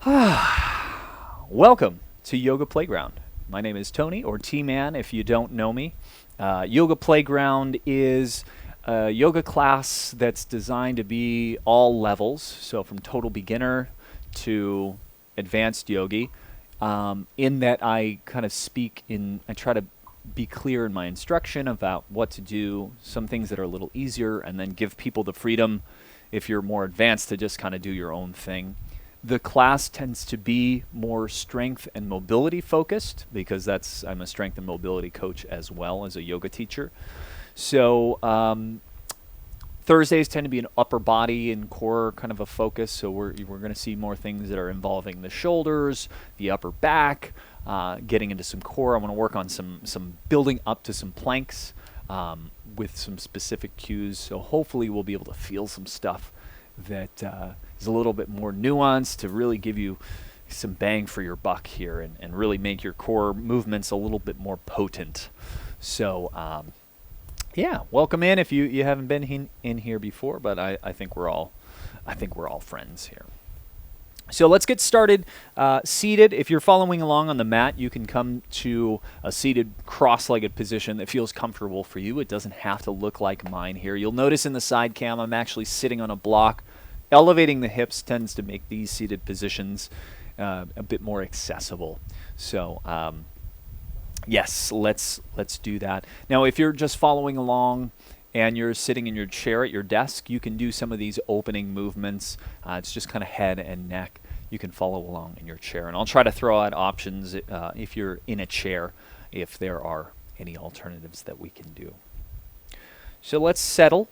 Welcome to Yoga Playground. My name is Tony, or T-Man if you don't know me. Yoga Playground is a yoga class that's designed to be all levels, so from total beginner to advanced yogi. In that I try to be clear in my instruction about what to do, some things that are a little easier, and then give people the freedom, if you're more advanced, to just kind of do your own thing. The class tends to be more strength and mobility focused because I'm a strength and mobility coach as well as a yoga teacher. So Thursdays tend to be an upper body and core kind of a focus. So we're going to see more things that are involving the shoulders, the upper back, getting into some core. I want to work on some building up to some planks with some specific cues. So hopefully we'll be able to feel some stuff that is a little bit more nuanced to really give you some bang for your buck here and really make your core movements a little bit more potent. So yeah, welcome in if you haven't been in here before, but I think we're all friends here. So let's get started. Seated, if you're following along on the mat, you can come to a seated cross-legged position that feels comfortable for you. It doesn't have to look like mine here. You'll notice in the side cam I'm actually sitting on a block. Elevating the hips tends to make these seated positions a bit more accessible. So yes, let's do that. Now if you're just following along and you're sitting in your chair at your desk, you can do some of these opening movements. It's just kind of head and neck. You can follow along in your chair. And I'll try to throw out options if you're in a chair, if there are any alternatives that we can do. So let's settle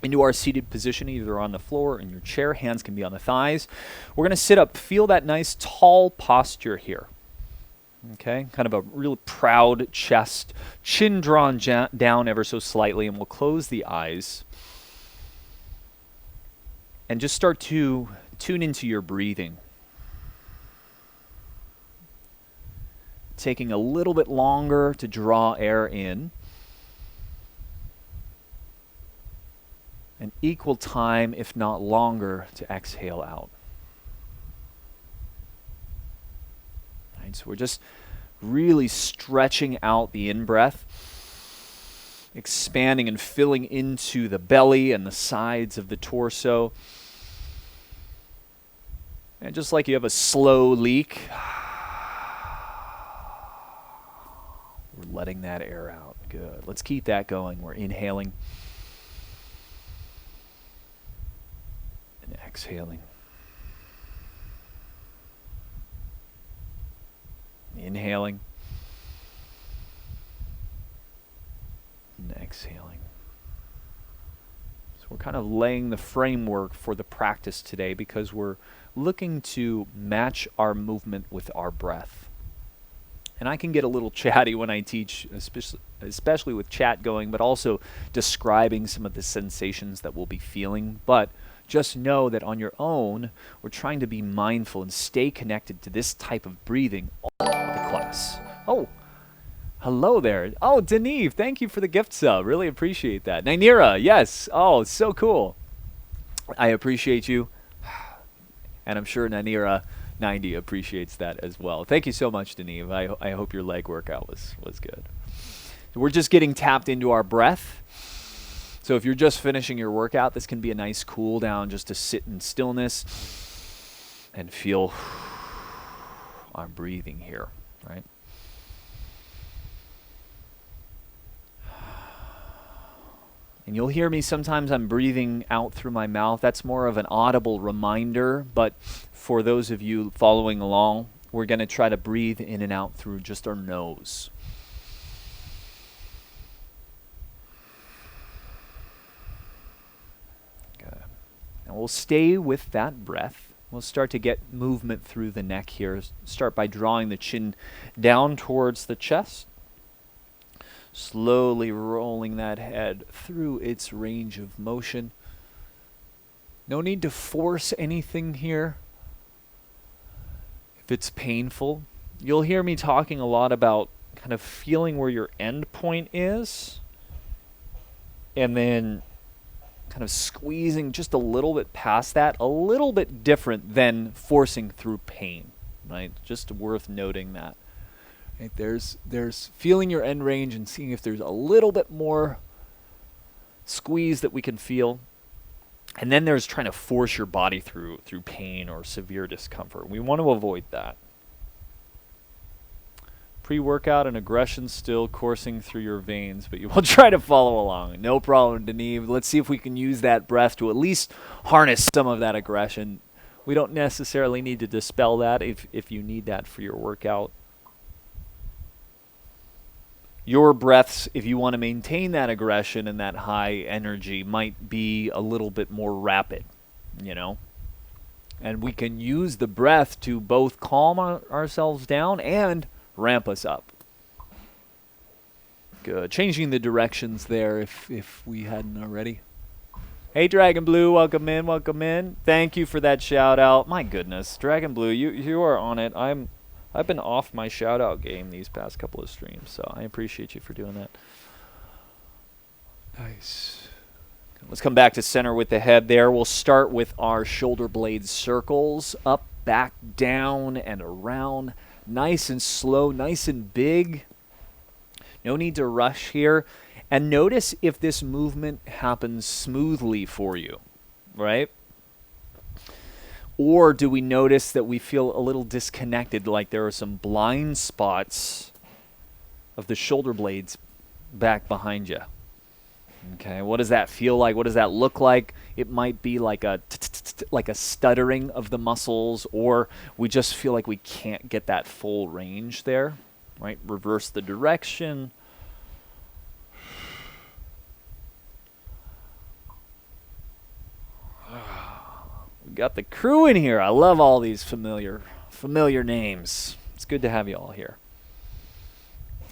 into our seated position, either on the floor or in your chair. Hands can be on the thighs. We're going to sit up. Feel that nice tall posture here. Okay, kind of a real proud chest, chin drawn down ever so slightly, and we'll close the eyes and just start to tune into your breathing. Taking a little bit longer to draw air in, and equal time, if not longer, to exhale out. So we're just really stretching out the in-breath, expanding and filling into the belly and the sides of the torso. And just like you have a slow leak, we're letting that air out. Good. Let's keep that going. We're inhaling and exhaling. Inhaling and exhaling. So we're kind of laying the framework for the practice today because we're looking to match our movement with our breath. And I can get a little chatty when I teach, especially with chat going, but also describing some of the sensations that we'll be feeling. But just know that on your own, we're trying to be mindful and stay connected to this type of breathing all the class. Oh, hello there. Oh, Deneve, thank you for the gift sub. Really appreciate that. Nainira, yes. Oh, so cool. I appreciate you. And I'm sure Nainira 90 appreciates that as well. Thank you so much, Deneve. I hope your leg workout was good. So we're just getting tapped into our breath. So if you're just finishing your workout, this can be a nice cool down just to sit in stillness and feel our breathing here, right? And you'll hear me sometimes I'm breathing out through my mouth. That's more of an audible reminder, but for those of you following along, we're going to try to breathe in and out through just our nose. And we'll stay with that breath. We'll start to get movement through the neck here. Start by drawing the chin down towards the chest. Slowly rolling that head through its range of motion. No need to force anything here. If it's painful, you'll hear me talking a lot about kind of feeling where your end point is and then kind of squeezing just a little bit past that, a little bit different than forcing through pain, right? Just worth noting that. Right? There's feeling your end range and seeing if there's a little bit more squeeze that we can feel. And then there's trying to force your body through pain or severe discomfort. We want to avoid that. Pre-workout and aggression still coursing through your veins, but you will try to follow along. No problem, Deneve. Let's see if we can use that breath to at least harness some of that aggression. We don't necessarily need to dispel that if you need that for your workout. Your breaths, if you want to maintain that aggression and that high energy, might be a little bit more rapid, you know? And we can use the breath to both calm ourselves down and ramp us up. Good. Changing the directions there if we hadn't already. Hey, Dragon Blue, welcome in, welcome in. Thank you for that shout out. My goodness, Dragon Blue, you are on it. I've been off my shout out game these past couple of streams, so I appreciate you for doing that. Nice. Let's come back to center with the head there. We'll start with our shoulder blade circles, up, back, down, and around. Nice and slow, nice and big. No need to rush here. And notice if this movement happens smoothly for you, right? Or do we notice that we feel a little disconnected, like there are some blind spots of the shoulder blades back behind you? Okay, what does that feel like? What does that look like? It might be like a stuttering of the muscles, or we just feel like we can't get that full range there, right? Reverse the direction. We got the crew in here. I love all these familiar names. It's good to have you all here.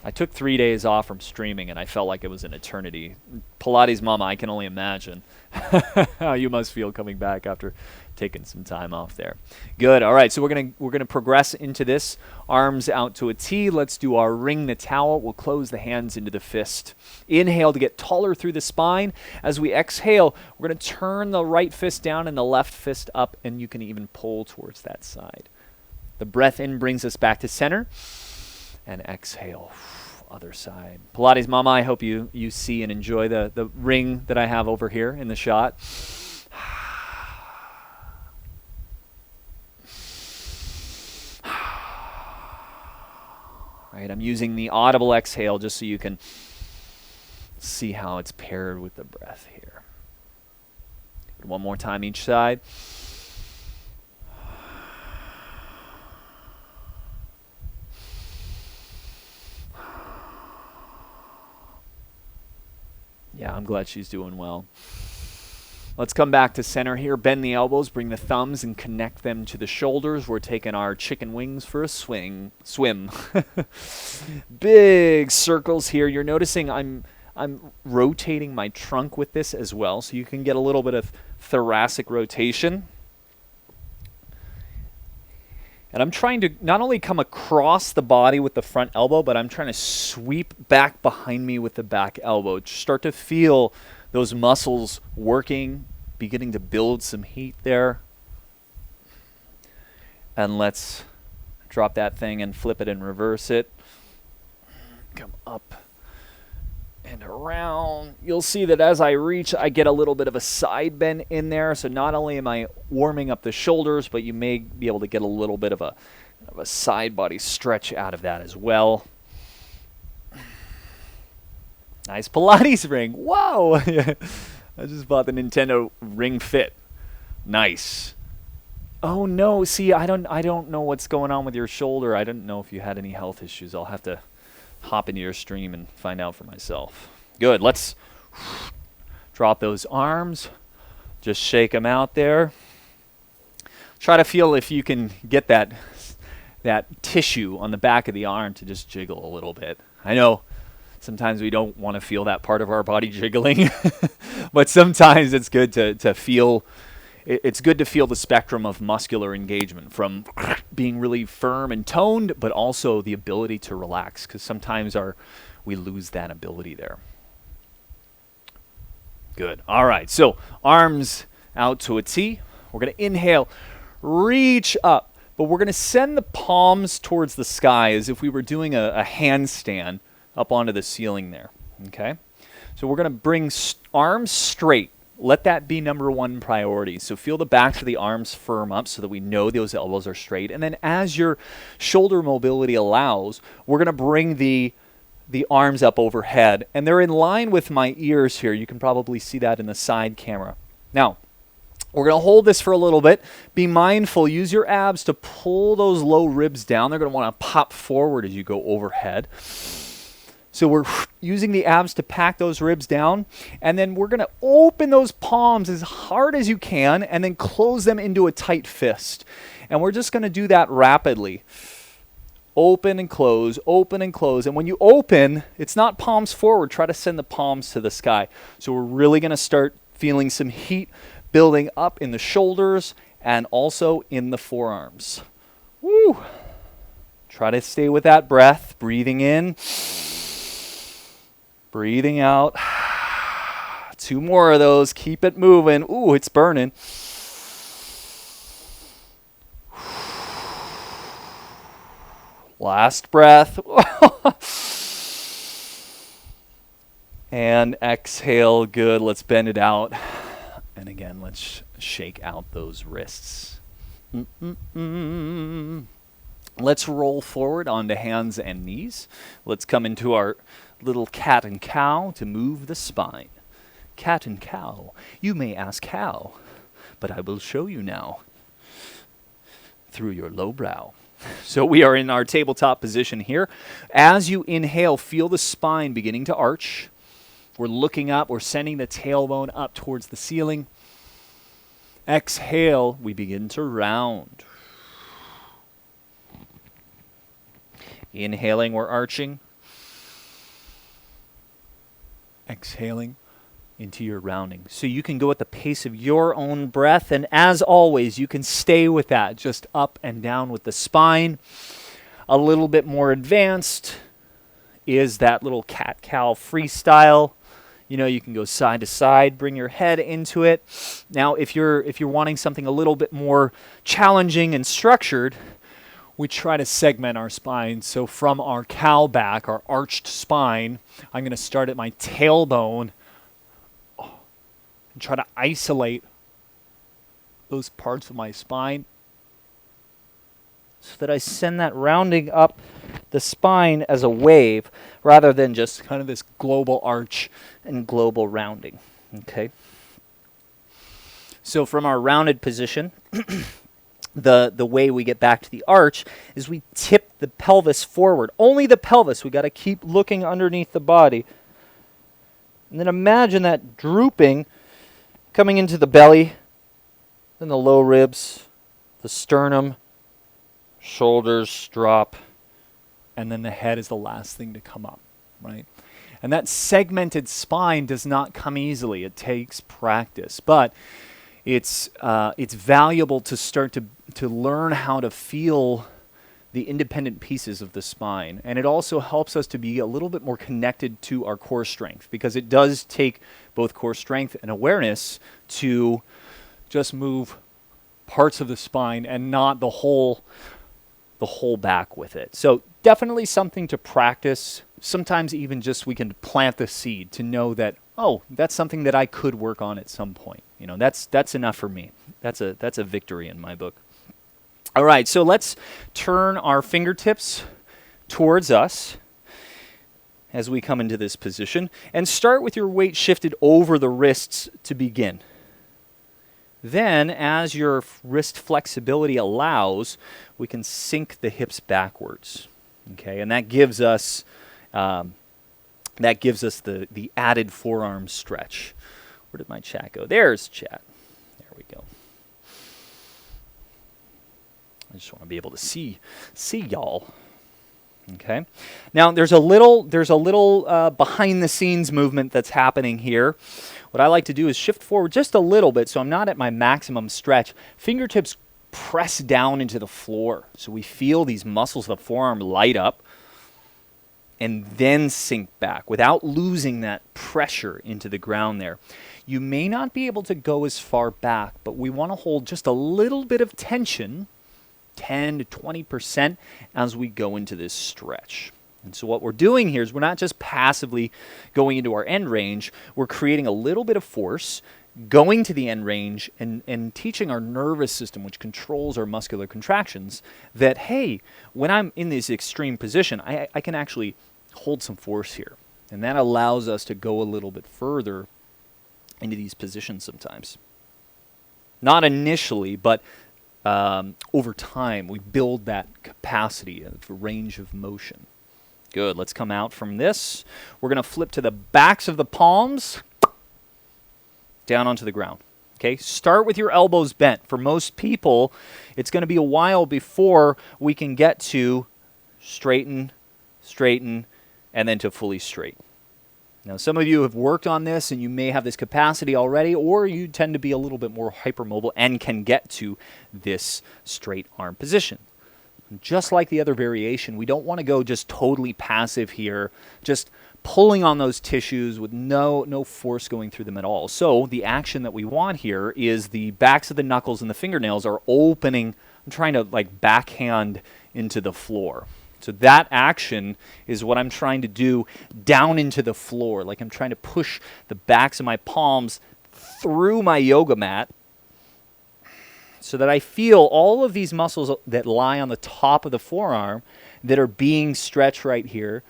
I took 3 days off from streaming, and I felt like it was an eternity. Pilates Mama, I can only imagine how you must feel coming back after taking some time off there. Good. All right, so we're gonna progress into this. Arms out to a T. Let's do our ring the towel. We'll close the hands into the fist. Inhale to get taller through the spine. As we exhale, we're gonna turn the right fist down and the left fist up, and you can even pull towards that side. The breath in brings us back to center. And exhale, other side. Pilates Mama, I hope you see and enjoy the ring that I have over here in the shot. Right, I'm using the audible exhale just so you can see how it's paired with the breath here. One more time each side. Yeah, I'm glad she's doing well. Let's come back to center here. Bend the elbows, bring the thumbs, and connect them to the shoulders. We're taking our chicken wings for a swim. Big circles here. You're noticing I'm rotating my trunk with this as well, so you can get a little bit of thoracic rotation. And I'm trying to not only come across the body with the front elbow, but I'm trying to sweep back behind me with the back elbow. Start to feel those muscles working, beginning to build some heat there. And let's drop that thing and flip it and reverse it. Come up and around. You'll see that as I reach, I get a little bit of a side bend in there. So not only am I warming up the shoulders, but you may be able to get a little bit of a side body stretch out of that as well. Nice Pilates ring. Whoa! I just bought the Nintendo Ring Fit. Nice. Oh no, see, I don't know what's going on with your shoulder. I didn't know if you had any health issues. I'll have to hop into your stream and find out for myself. Good. Let's drop those arms. Just shake them out there. Try to feel if you can get that tissue on the back of the arm to just jiggle a little bit. I know sometimes we don't want to feel that part of our body jiggling, but sometimes it's good to feel. It's good to feel the spectrum of muscular engagement, from being really firm and toned, but also the ability to relax, because sometimes we lose that ability there. Good. All right. So arms out to a T. We're going to inhale, reach up, but we're going to send the palms towards the sky as if we were doing a handstand up onto the ceiling there. Okay. So we're going to bring arms straight. Let that be number one priority. So feel the backs of the arms firm up so that we know those elbows are straight. And then as your shoulder mobility allows, we're going to bring the arms up overhead. And they're in line with my ears here. You can probably see that in the side camera. Now, we're going to hold this for a little bit. Be mindful. Use your abs to pull those low ribs down. They're going to want to pop forward as you go overhead. So we're using the abs to pack those ribs down, and then we're going to open those palms as hard as you can and then close them into a tight fist. And we're just going to do that rapidly. Open and close, open and close. And when you open, it's not palms forward. Try to send the palms to the sky. So we're really going to start feeling some heat building up in the shoulders and also in the forearms. Woo! Try to stay with that breath, breathing in. Breathing out. 2 more of those. Keep it moving. Ooh, it's burning. Last breath. And exhale. Good. Let's bend it out. And again, let's shake out those wrists. Let's roll forward onto hands and knees. Let's come into our little cat and cow to move the spine. Cat and cow. You may ask how, but I will show you now through your low brow. So we are in our tabletop position here. As you inhale, feel the spine beginning to arch. We're looking up. We're sending the tailbone up towards the ceiling. Exhale, we begin to round. Inhaling, we're arching. Exhaling into your rounding. So you can go at the pace of your own breath, and as always, you can stay with that, just up and down with the spine. A little bit more advanced is that little cat-cow freestyle. You know, you can go side to side, bring your head into it. Now, if you're wanting something a little bit more challenging and structured, we try to segment our spine. So from our cow back, our arched spine, I'm going to start at my tailbone and try to isolate those parts of my spine so that I send that rounding up the spine as a wave rather than just kind of this global arch and global rounding. Okay. So from our rounded position, the way we get back to the arch is we tip the pelvis forward. Only the pelvis. We got to keep looking underneath the body. And then imagine that drooping, coming into the belly, then the low ribs, the sternum, shoulders drop, and then the head is the last thing to come up, right? And that segmented spine does not come easily. It takes practice, but it's valuable to start to learn how to feel the independent pieces of the spine. And it also helps us to be a little bit more connected to our core strength, because it does take both core strength and awareness to just move parts of the spine and not the whole back with it. So definitely something to practice. Sometimes even just we can plant the seed to know that, oh, that's something that I could work on at some point. You know, that's enough for me. That's a victory in my book. All right, so let's turn our fingertips towards us as we come into this position, and start with your weight shifted over the wrists to begin. Then, as your wrist flexibility allows, we can sink the hips backwards. Okay, and that gives us the added forearm stretch. Where did my chat go? There's chat. There we go. I just want to be able to see y'all. Okay. Now there's a little behind the scenes movement that's happening here. What I like to do is shift forward just a little bit so I'm not at my maximum stretch. Fingertips press down into the floor so we feel these muscles of the forearm light up and then sink back without losing that pressure into the ground there. you may not be able to go as far back, but we want to hold just a little bit of tension, 10 to 20%, as we go into this stretch. And so what we're doing here is we're not just passively going into our end range, we're creating a little bit of force, going to the end range and teaching our nervous system, which controls our muscular contractions, that, hey, when I'm in this extreme position, I can actually hold some force here. And that allows us to go a little bit further into these positions sometimes. Not initially, but over time, we build that capacity of range of motion. Good. Let's come out from this. We're going to flip to the backs of the palms, down onto the ground. Okay, start with your elbows bent. For most people, it's going to be a while before we can get to straighten, straighten, and then to fully straight. Now, some of you have worked on this and you may have this capacity already, or you tend to be a little bit more hypermobile and can get to this straight arm position. Just like the other variation, we don't want to go just totally passive here, just pulling on those tissues with no force going through them at all. So the action that we want here is the backs of the knuckles and the fingernails are opening. I'm trying to like backhand into the floor. So that action is what I'm trying to do down into the floor. Like I'm trying to push the backs of my palms through my yoga mat so that I feel all of these muscles that lie on the top of the forearm that are being stretched right here.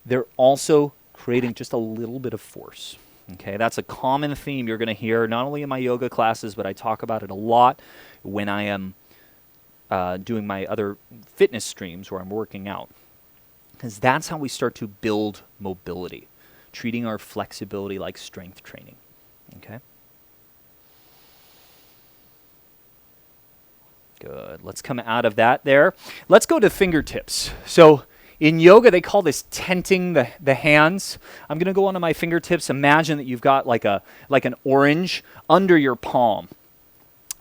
They're also creating just a little bit of force. Okay, that's a common theme you're going to hear not only in my yoga classes, but I talk about it a lot when I am doing my other fitness streams where I'm working out. Because that's how we start to build mobility, treating our flexibility like strength training. Okay? Good. Let's come out of that there. Let's go to fingertips. So in yoga, they call this tenting the hands. I'm going to go onto my fingertips. Imagine that you've got like an orange under your palm.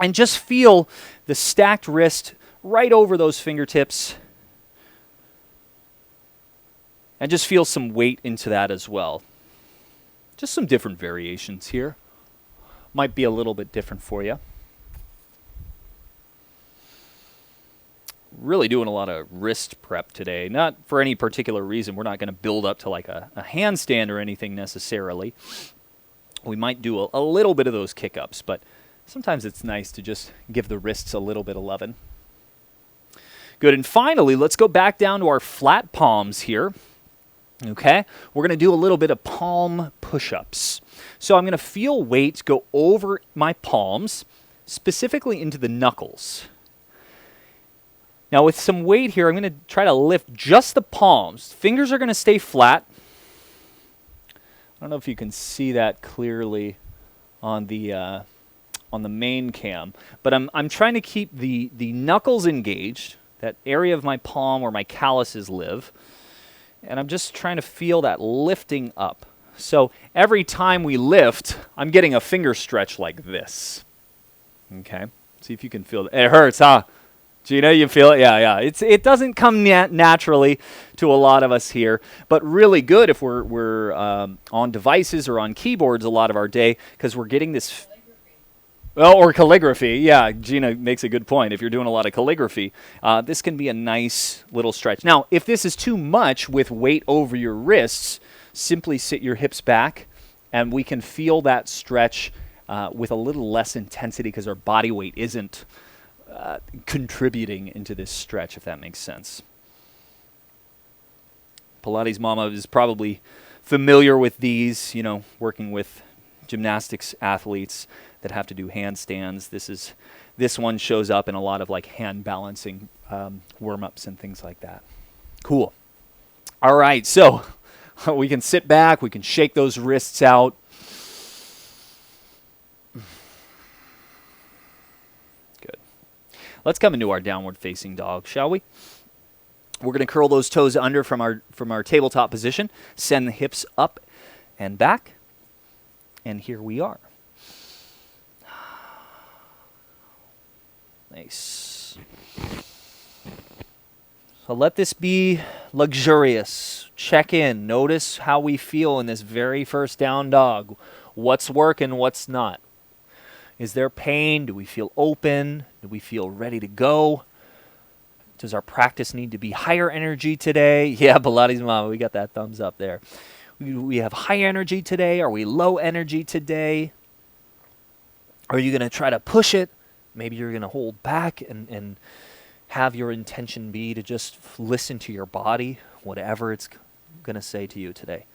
And just feel the stacked wrist right over those fingertips. And just feel some weight into that as well. Just some different variations here. Might be a little bit different for you. Really doing a lot of wrist prep today. Not for any particular reason. We're not going to build up to like a handstand or anything necessarily. We might do a little bit of those kick-ups, but sometimes it's nice to just give the wrists a little bit of loving. Good, and finally, let's go back down to our flat palms here. Okay, we're going to do a little bit of palm push-ups. So I'm going to feel weight go over my palms, specifically into the knuckles. Now with some weight here, I'm going to try to lift just the palms. Fingers are going to stay flat. I don't know if you can see that clearly on the main cam, but I'm trying to keep the knuckles engaged, that area of my palm where my calluses live, and I'm just trying to feel that lifting up. So every time we lift, I'm getting a finger stretch like this. Okay, see if you can feel it. It hurts, huh? Gina, you feel it? Yeah. It doesn't come naturally to a lot of us here, but really good if we're on devices or on keyboards a lot of our day, because we're getting this. Well, or calligraphy. Yeah, Gina makes a good point. If you're doing a lot of calligraphy, this can be a nice little stretch. Now, if this is too much with weight over your wrists, simply sit your hips back, and we can feel that stretch with a little less intensity because our body weight isn't contributing into this stretch, if that makes sense. Pilates Mama is probably familiar with these, working with gymnastics athletes that have to do handstands. This one shows up in a lot of like hand balancing warm-ups and things like that. Cool. All right, so we can sit back, we can shake those wrists out. Let's come into our downward facing dog, shall we? We're going to curl those toes under from our tabletop position, send the hips up and back, and here we are. Nice. So let this be luxurious. Check in. Notice how we feel in this very first down dog. What's working, what's not? Is there pain? Do we feel open? Do we feel ready to go? Does our practice need to be higher energy today? Yeah, Pilates Mama, we got that thumbs up there. We have high energy today. Are we low energy today? Are you going to try to push it? Maybe you're going to hold back and have your intention be to just listen to your body, whatever it's going to say to you today.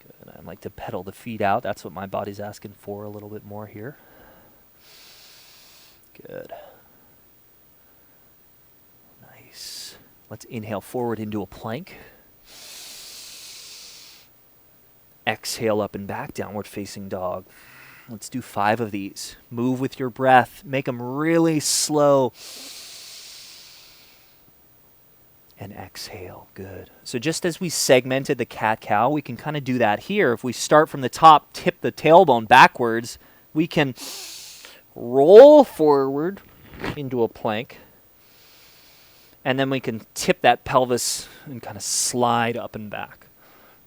Good. I like to pedal the feet out. That's what my body's asking for a little bit more here. Good. Nice. Let's inhale forward into a plank. Exhale up and back, downward facing dog. Let's do 5 of these. Move with your breath. Make them really slow. And exhale. Good. So just as we segmented the cat-cow, we can kind of do that here. If we start from the top, tip the tailbone backwards, we can roll forward into a plank. And then we can tip that pelvis and kind of slide up and back.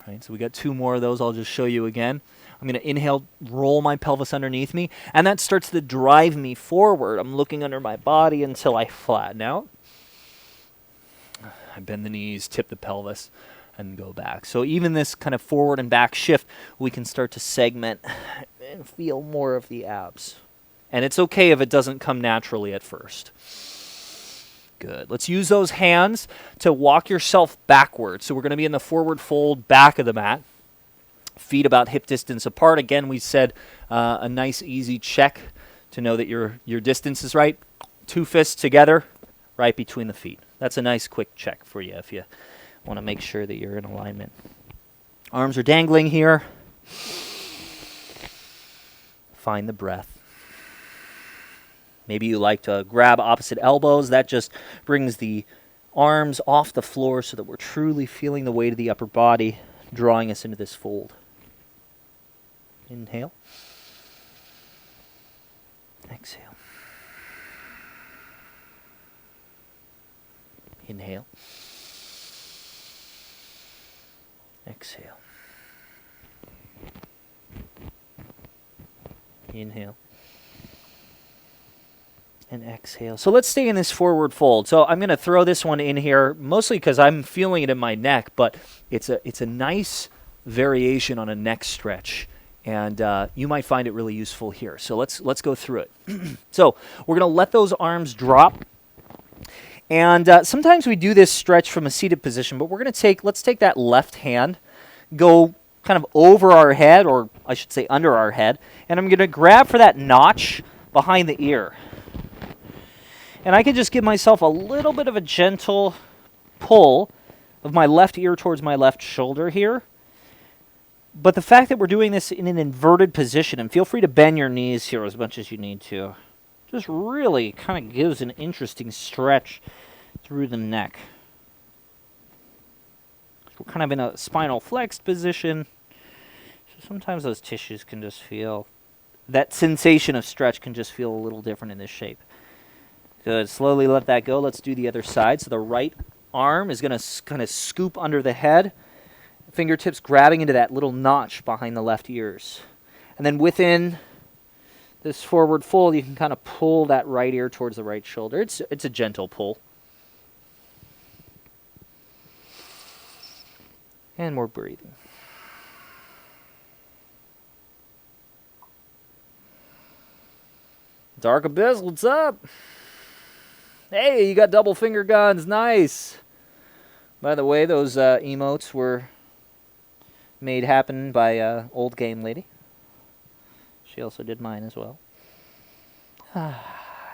Right? So we got 2 more of those. I'll just show you again. I'm going to inhale, roll my pelvis underneath me, and that starts to drive me forward. I'm looking under my body until I flatten out. I bend the knees, tip the pelvis, and go back. So even this kind of forward and back shift, we can start to segment and feel more of the abs. And it's okay if it doesn't come naturally at first. Good. Let's use those hands to walk yourself backwards. So we're going to be in the forward fold back of the mat. Feet about hip distance apart. Again, we said a nice easy check to know that your distance is right. 2 fists together, right between the feet. That's a nice quick check for you if you want to make sure that you're in alignment. Arms are dangling here. Find the breath. Maybe you like to grab opposite elbows. That just brings the arms off the floor so that we're truly feeling the weight of the upper body drawing us into this fold. Inhale. Exhale. Inhale. Exhale. Inhale. And exhale. So let's stay in this forward fold. So I'm going to throw this one in here, mostly because I'm feeling it in my neck, but it's a nice variation on a neck stretch. And you might find it really useful here. So let's go through it. So we're going to let those arms drop. And sometimes we do this stretch from a seated position, but let's take that left hand, go kind of over our head, or I should say under our head, and I'm going to grab for that notch behind the ear. And I can just give myself a little bit of a gentle pull of my left ear towards my left shoulder here. But the fact that we're doing this in an inverted position, and feel free to bend your knees here as much as you need to, just really kind of gives an interesting stretch through the neck. We're kind of in a spinal flexed position, so sometimes those tissues can just feel, that sensation of stretch can just feel a little different in this shape. Good. Slowly let that go. Let's do the other side. So the right arm is going to kind of scoop under the head. Fingertips grabbing into that little notch behind the left ears. And then within this forward fold, you can kind of pull that right ear towards the right shoulder. It's a gentle pull. And more breathing. Dark Abyss, what's up? Hey, you got double finger guns. Nice. By the way, those emotes were made happen by Old Game Lady. She also did mine as well.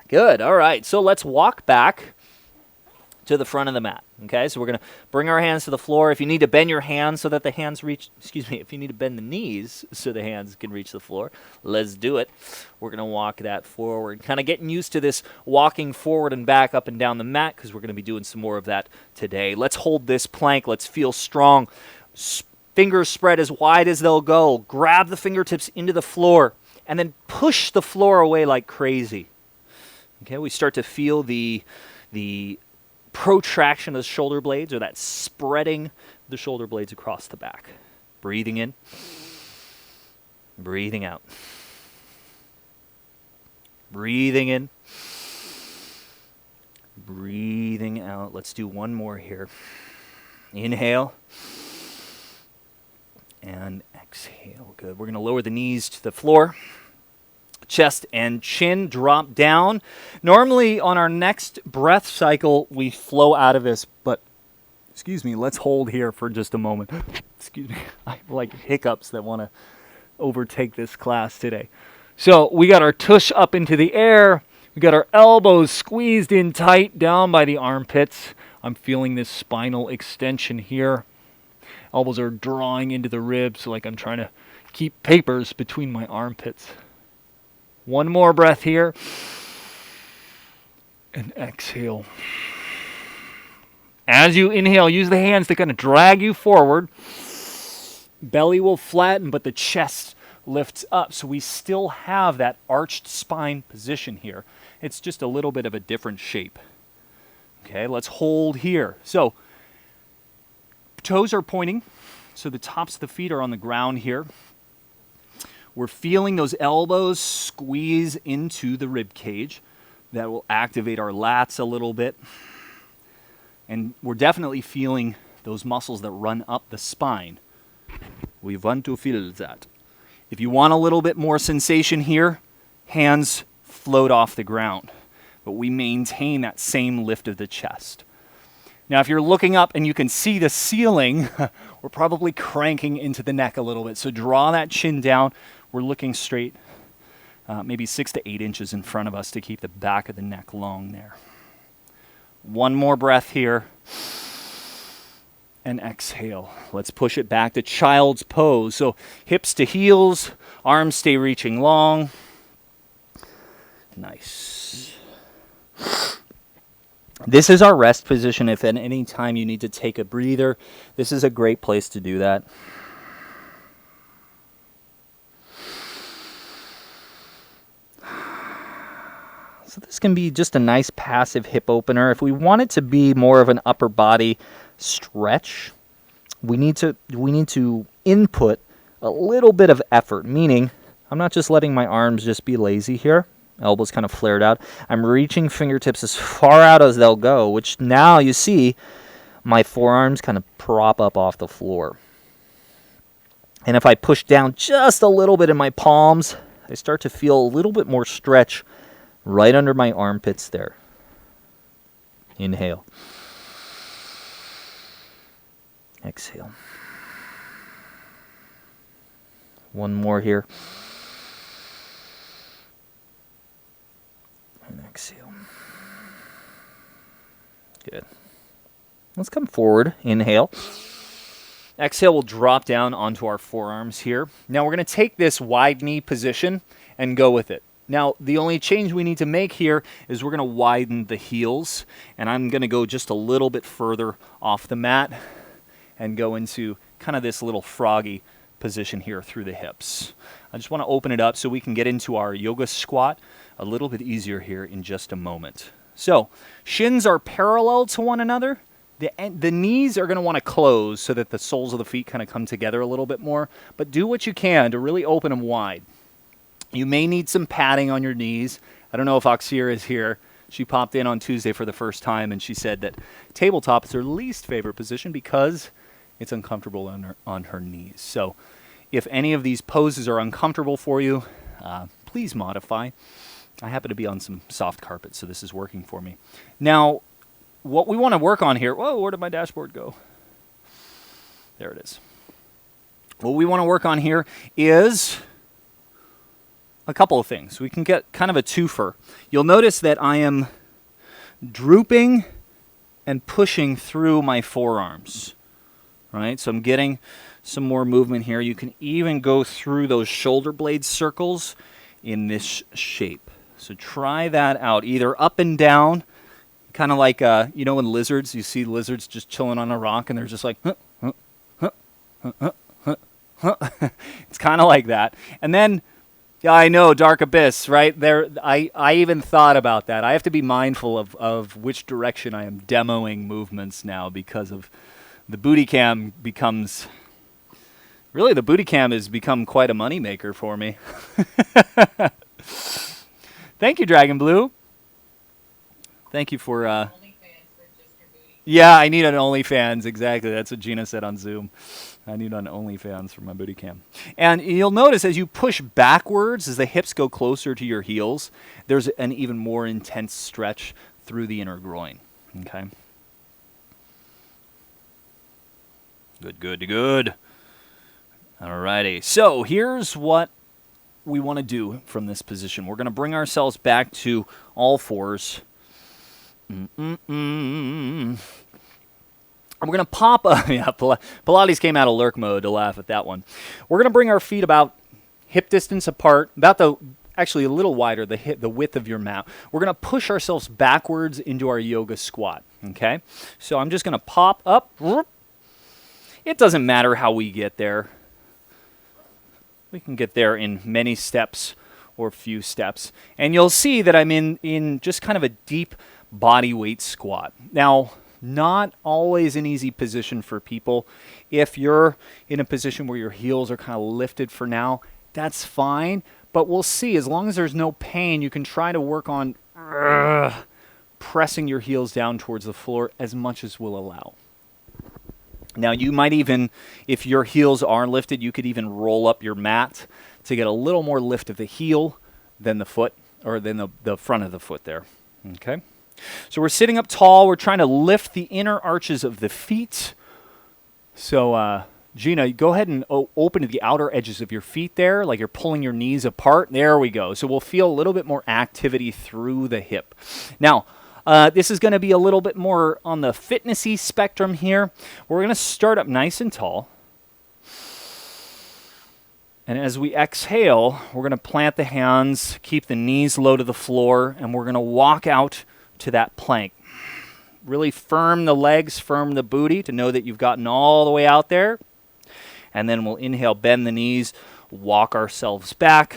Good. All right. So let's walk back to the front of the mat. Okay. So we're going to bring our hands to the floor. If you need to bend your hands so that the hands reach, if you need to bend the knees so the hands can reach the floor, let's do it. We're going to walk that forward. Kind of getting used to this walking forward and back up and down the mat because we're going to be doing some more of that today. Let's hold this plank. Let's feel strong. Fingers spread as wide as they'll go. Grab the fingertips into the floor and then push the floor away like crazy. Okay, we start to feel the protraction of the shoulder blades, or that spreading the shoulder blades across the back. Breathing in. Breathing out. Breathing in. Breathing out. Let's do one more here. Inhale. And exhale. Good. We're going to lower the knees to the floor. Chest and chin drop down. Normally on our next breath cycle, we flow out of this, but excuse me, let's hold here for just a moment. Excuse me. I have like hiccups that want to overtake this class today. So we got our tush up into the air. We got our elbows squeezed in tight down by the armpits. I'm feeling this spinal extension here. Elbows are drawing into the ribs like I'm trying to keep papers between my armpits. One more breath here. And exhale. As you inhale, use the hands to kind of drag you forward. Belly will flatten, but the chest lifts up. So we still have that arched spine position here. It's just a little bit of a different shape. Okay, let's hold here. So toes are pointing. So the tops of the feet are on the ground here. We're feeling those elbows squeeze into the rib cage. That will activate our lats a little bit. And we're definitely feeling those muscles that run up the spine. We want to feel that. If you want a little bit more sensation here, hands float off the ground. But we maintain that same lift of the chest. Now, if you're looking up and you can see the ceiling, we're probably cranking into the neck a little bit. So draw that chin down. We're looking straight, maybe 6 to 8 inches in front of us to keep the back of the neck long there. One more breath here. And exhale. Let's push it back to child's pose. So hips to heels, arms stay reaching long. Nice. This is our rest position. If at any time you need to take a breather, this is a great place to do that. So this can be just a nice passive hip opener. If we want it to be more of an upper body stretch, we need to input a little bit of effort, meaning I'm not just letting my arms just be lazy here. Elbows kind of flared out. I'm reaching fingertips as far out as they'll go, which now you see my forearms kind of prop up off the floor. And if I push down just a little bit in my palms, I start to feel a little bit more stretch right under my armpits there. Inhale. Exhale. One more here. And exhale. Good. Let's come forward. Inhale. Exhale, we'll drop down onto our forearms here. Now we're going to take this wide knee position and go with it. Now, the only change we need to make here is we're going to widen the heels, and I'm going to go just a little bit further off the mat and go into kind of this little froggy position here through the hips. I just want to open it up so we can get into our yoga squat a little bit easier here in just a moment. So, shins are parallel to one another. The knees are going to want to close so that the soles of the feet kind of come together a little bit more, but do what you can to really open them wide. You may need some padding on your knees. I don't know if Aksir is here. She popped in on Tuesday for the first time, and she said that tabletop is her least favorite position because it's uncomfortable on her knees. So if any of these poses are uncomfortable for you, please modify. I happen to be on some soft carpet, so this is working for me. Now, what we want to work on here... Whoa, where did my dashboard go? There it is. What we want to work on here is a couple of things. We can get kind of a twofer. You'll notice that I am drooping and pushing through my forearms, right? So I'm getting some more movement here. You can even go through those shoulder blade circles in this shape. So try that out, either up and down, kind of like, you know, in lizards, you see lizards just chilling on a rock and they're just like, huh, huh, huh, huh, huh, huh, huh. It's kind of like that. And then, yeah, I know, Dark Abyss, right? There, I even thought about that. I have to be mindful of which direction I am demoing movements now because of the booty cam becomes Really, the booty cam has become quite a moneymaker for me. Thank you, Dragon Blue. Thank you for... OnlyFans for just your booty. Yeah, I need an OnlyFans. Exactly. That's what Gina said on Zoom. I need an OnlyFans for my booty cam. And you'll notice as you push backwards, as the hips go closer to your heels, there's an even more intense stretch through the inner groin. Okay? Good, good, good. Alrighty. So here's what we want to do from this position. We're going to bring ourselves back to all fours. And we're going to pop up. Yeah, Pilates came out of lurk mode to laugh at that one. We're going to bring our feet about hip distance apart, actually a little wider, the width of your mat. We're going to push ourselves backwards into our yoga squat. Okay? So I'm just going to pop up. It doesn't matter how we get there. We can get there in many steps or few steps. And you'll see that I'm in just kind of a deep body weight squat. Now, not always an easy position for people. If you're in a position where your heels are kind of lifted for now, that's fine. But we'll see. As long as there's no pain, you can try to work on pressing your heels down towards the floor as much as will allow. Now, you might even, if your heels are lifted, you could even roll up your mat to get a little more lift of the heel than the foot, or than the front of the foot there. Okay? So we're sitting up tall. We're trying to lift the inner arches of the feet. So, Gina, go ahead and open the outer edges of your feet there, like you're pulling your knees apart. There we go. So we'll feel a little bit more activity through the hip. Now, this is going to be a little bit more on the fitnessy spectrum here. We're going to start up nice and tall. And as we exhale, we're going to plant the hands, keep the knees low to the floor, and we're going to walk out to that plank. Really firm the legs, firm the booty to know that you've gotten all the way out there. And then we'll inhale, bend the knees, walk ourselves back,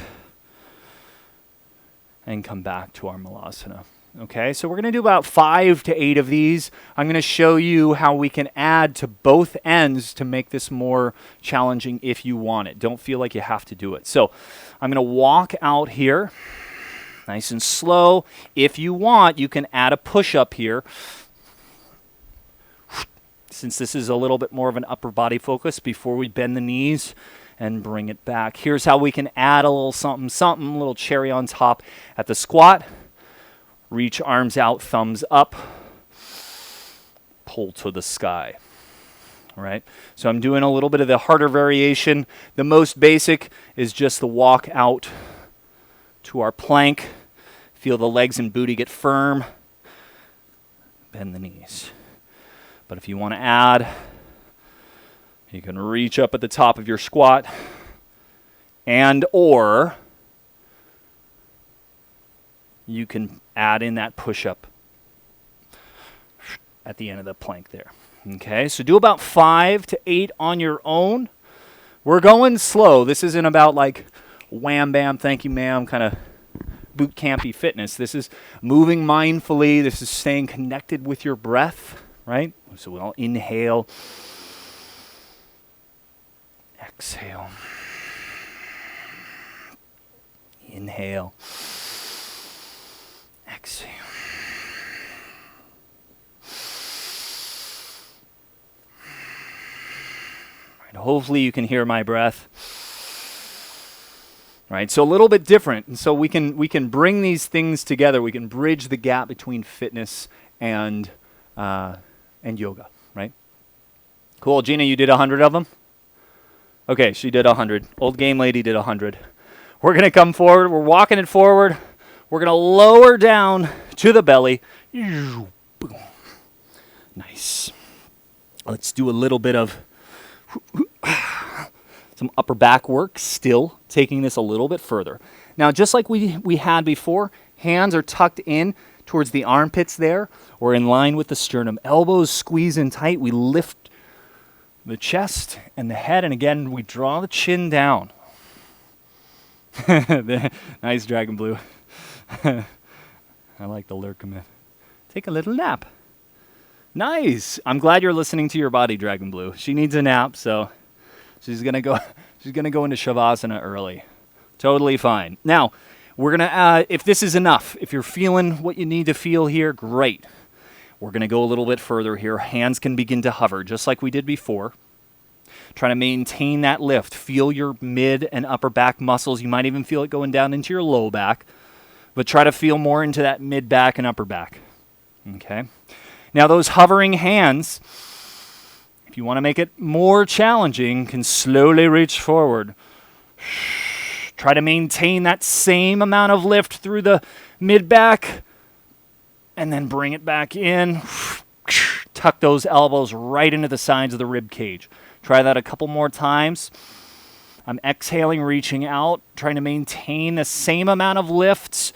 and come back to our malasana. Okay, so we're going to do about 5 to 8 of these. I'm going to show you how we can add to both ends to make this more challenging if you want it. Don't feel like you have to do it. So I'm going to walk out here, nice and slow. If you want, you can add a push-up here. Since this is a little bit more of an upper body focus before we bend the knees and bring it back. Here's how we can add a little something, something, a little cherry on top at the squat. Reach arms out, thumbs up, pull to the sky. All right? So I'm doing a little bit of the harder variation. The most basic is just the walk out to our plank. Feel the legs and booty get firm. Bend the knees. But if you want to add, you can reach up at the top of your squat or you can add in that push-up at the end of the plank there. Okay, so do about 5 to 8 on your own. We're going slow. This isn't about like wham, bam, thank you, ma'am, kind of boot campy fitness. This is moving mindfully. This is staying connected with your breath, right? So we'll inhale, exhale, inhale, exhale. Right, hopefully you can hear my breath. Right, so a little bit different. And so we can bring these things together. We can bridge the gap between fitness and yoga, right? Cool. Gina, you did 100 of them? Okay, she did 100. Old game lady did 100. We're going to come forward. We're walking it forward. We're going to lower down to the belly. Nice. Let's do a little bit of some upper back work, still taking this a little bit further. Now, just like we had before, hands are tucked in towards the armpits there, or in line with the sternum. Elbows squeeze in tight. We lift the chest and the head, and again, we draw the chin down. Nice, Dragon Blue. I like the lurk commit. Take a little nap. Nice. I'm glad you're listening to your body, Dragon Blue. She needs a nap, so She's gonna go. She's gonna go into Shavasana early. Totally fine. Now, we're gonna. If this is enough, if you're feeling what you need to feel here, great. We're gonna go a little bit further here. Hands can begin to hover, just like we did before. Try to maintain that lift. Feel your mid and upper back muscles. You might even feel it going down into your low back, but try to feel more into that mid back and upper back. Okay. Now, those hovering hands, if you want to make it more challenging, can slowly reach forward. Try to maintain that same amount of lift through the mid-back, and then bring it back in. Tuck those elbows right into the sides of the rib cage. Try that a couple more times. I'm exhaling, reaching out, trying to maintain the same amount of lifts.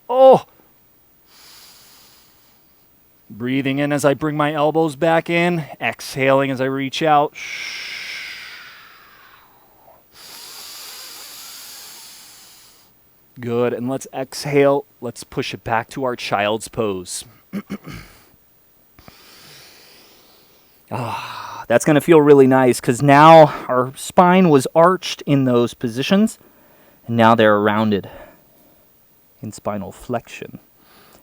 Oh! Breathing in as I bring my elbows back in. Exhaling as I reach out. Good, and let's exhale. Let's push it back to our child's pose. That's going to feel really nice because now our spine was arched in those positions, and now they're rounded in spinal flexion.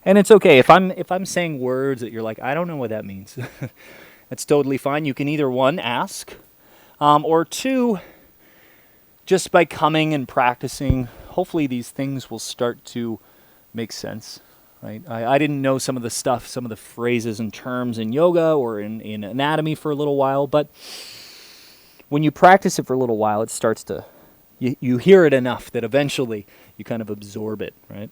And it's okay if I'm saying words that you're like, I don't know what that means. That's totally fine. You can either one, ask, or two, just by coming and practicing, hopefully these things will start to make sense. Right? I didn't know some of the stuff, some of the phrases and terms in yoga or in anatomy for a little while, but when you practice it for a little while, it starts to, you hear it enough that eventually you kind of absorb it, right?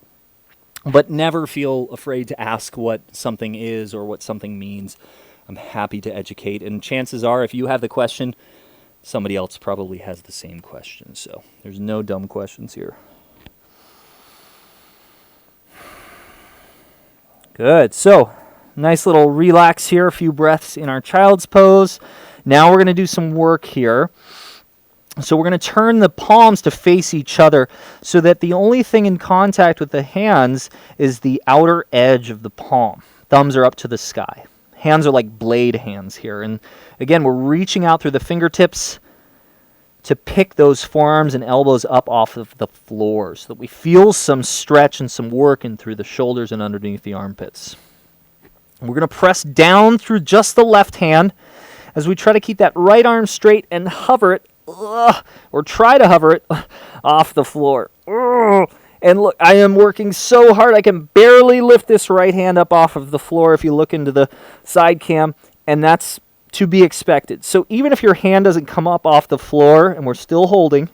But never feel afraid to ask what something is or what something means. I'm happy to educate, and chances are if you have the question, somebody else probably has the same question, so there's no dumb questions here. Good. So, nice little relax here, a few breaths in our child's pose. Now we're going to do some work here. So we're going to turn the palms to face each other so that the only thing in contact with the hands is the outer edge of the palm. Thumbs are up to the sky. Hands are like blade hands here. And again, we're reaching out through the fingertips to pick those forearms and elbows up off of the floor so that we feel some stretch and some work in through the shoulders and underneath the armpits. And we're going to press down through just the left hand as we try to keep that right arm straight and hover it, or try to hover it off the floor. And look, I am working so hard I can barely lift this right hand up off of the floor if you look into the side cam, and that's to be expected. So even if your hand doesn't come up off the floor and we're still holding,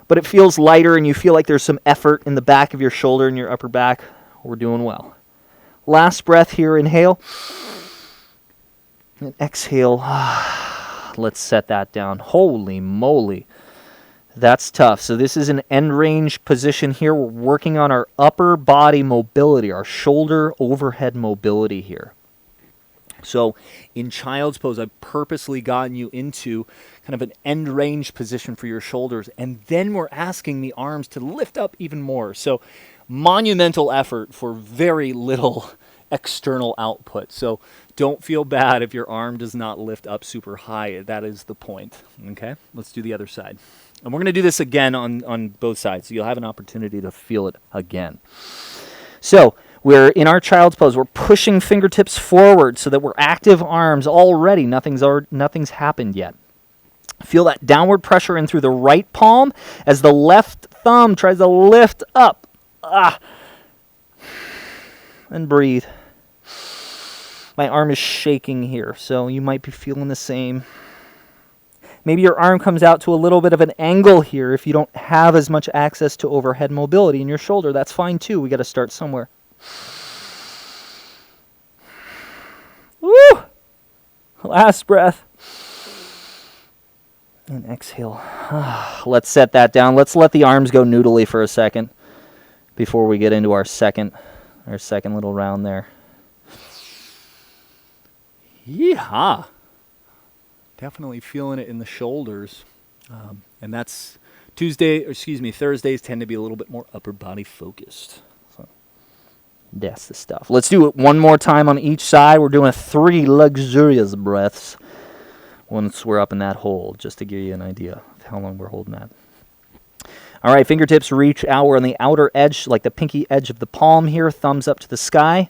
but it feels lighter and you feel like there's some effort in the back of your shoulder and your upper back, we're doing well. Last breath here, inhale. And exhale. Let's set that down. Holy moly. That's tough. So this is an end range position here. We're working on our upper body mobility, our shoulder overhead mobility here. So in child's pose, I've purposely gotten you into kind of an end range position for your shoulders, and then we're asking the arms to lift up even more. So monumental effort for very little external output. So don't feel bad if your arm does not lift up super high. That is the point. Okay, let's do the other side. And we're going to do this again on both sides, so you'll have an opportunity to feel it again. So we're in our child's pose. We're pushing fingertips forward so that we're active arms already. Nothing's happened yet. Feel that downward pressure in through the right palm as the left thumb tries to lift up. And breathe. My arm is shaking here, so you might be feeling the same. Maybe your arm comes out to a little bit of an angle here if you don't have as much access to overhead mobility in your shoulder. That's fine too. We got to start somewhere. Woo! Last breath. And exhale. Let's set that down. Let's let the arms go noodly for a second before we get into our second little round there. Yeehaw! Definitely feeling it in the shoulders. And that's Thursdays tend to be a little bit more upper body focused. So that's the stuff. Let's do it one more time on each side. We're doing 3 luxurious breaths. once we're up in that hold, just to give you an idea of how long we're holding that. All right, fingertips reach out. We're on the outer edge, like the pinky edge of the palm here, thumbs up to the sky.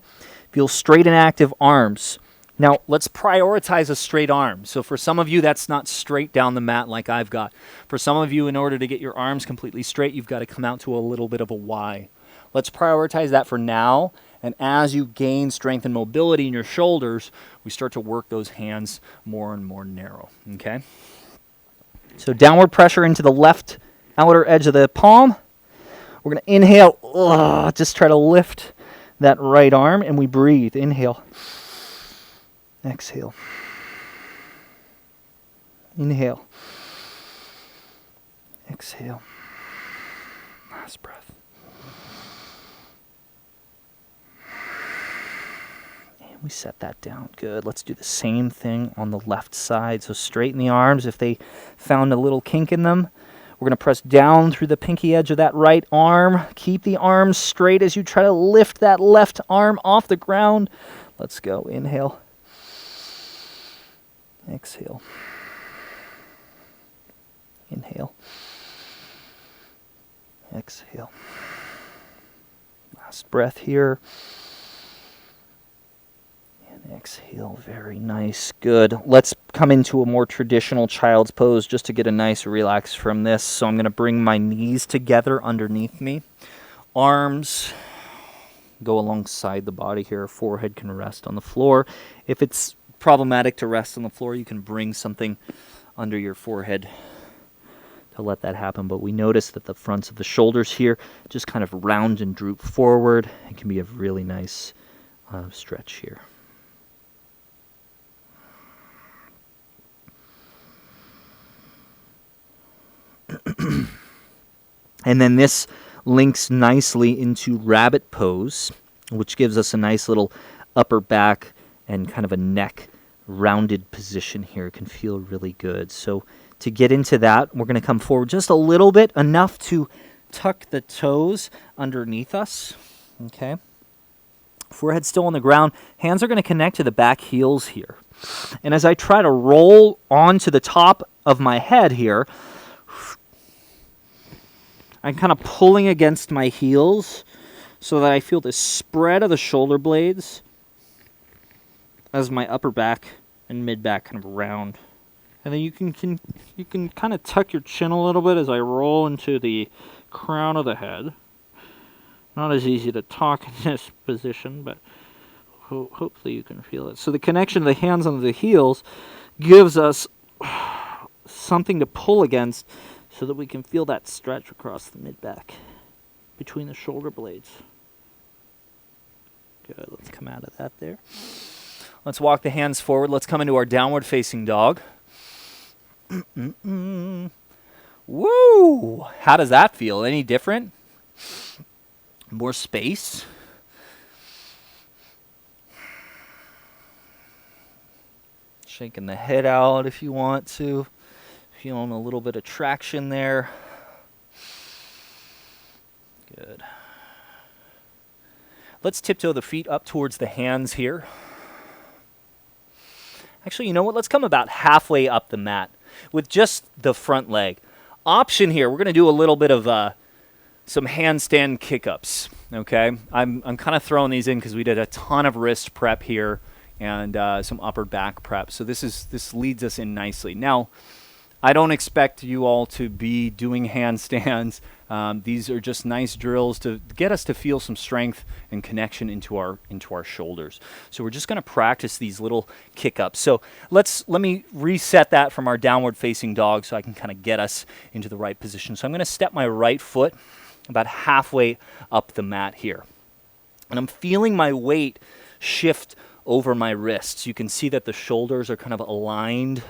Feel straight and active arms. Now, let's prioritize a straight arm. So for some of you, that's not straight down the mat like I've got. For some of you, in order to get your arms completely straight, you've got to come out to a little bit of a Y. Let's prioritize that for now. And as you gain strength and mobility in your shoulders, we start to work those hands more and more narrow, okay? So downward pressure into the left outer edge of the palm. We're going to inhale, just try to lift that right arm, and we breathe. Inhale. Exhale. Inhale. Exhale. Last breath. And we set that down. Good. Let's do the same thing on the left side. So straighten the arms. If they found a little kink in them, we're going to press down through the pinky edge of that right arm. Keep the arms straight as you try to lift that left arm off the ground. Let's go. Inhale. Exhale. Inhale. Exhale. Last breath here. And exhale. Very nice. Good. Let's come into a more traditional child's pose just to get a nice relax from this. So I'm going to bring my knees together underneath me. Arms go alongside the body here. Forehead can rest on the floor. If it's problematic to rest on the floor, you can bring something under your forehead to let that happen. But we notice that the fronts of the shoulders here just kind of round and droop forward. It can be a really nice stretch here. And then this links nicely into rabbit pose, which gives us a nice little upper back and kind of a neck rounded position here. It can feel really good. So to get into that, we're going to come forward just a little bit, enough to tuck the toes underneath us. Okay. Forehead still on the ground. Hands are going to connect to the back heels here. And as I try to roll onto the top of my head here, I'm kind of pulling against my heels so that I feel this spread of the shoulder blades as my upper back and mid back kind of round. And then you can kind of tuck your chin a little bit as I roll into the crown of the head. Not as easy to talk in this position, but hopefully you can feel it. So the connection of the hands under the heels gives us something to pull against so that we can feel that stretch across the mid-back between the shoulder blades. Good, let's come out of that there. Let's walk the hands forward. Let's come into our downward facing dog. Woo! How does that feel? Any different? More space? Shaking the head out if you want to. Feeling a little bit of traction there. Good. Let's tiptoe the feet up towards the hands here. Actually, you know what? Let's come about halfway up the mat with just the front leg. Option here, we're going to do a little bit of some handstand kick-ups, okay? I'm kind of throwing these in because we did a ton of wrist prep here and some upper back prep. So this leads us in nicely. Now, I don't expect you all to be doing handstands. These are just nice drills to get us to feel some strength and connection into our shoulders. So we're just going to practice these little kick-ups. So let me reset that from our downward facing dog so I can kind of get us into the right position. So I'm going to step my right foot about halfway up the mat here. And I'm feeling my weight shift over my wrists. You can see that the shoulders are kind of aligned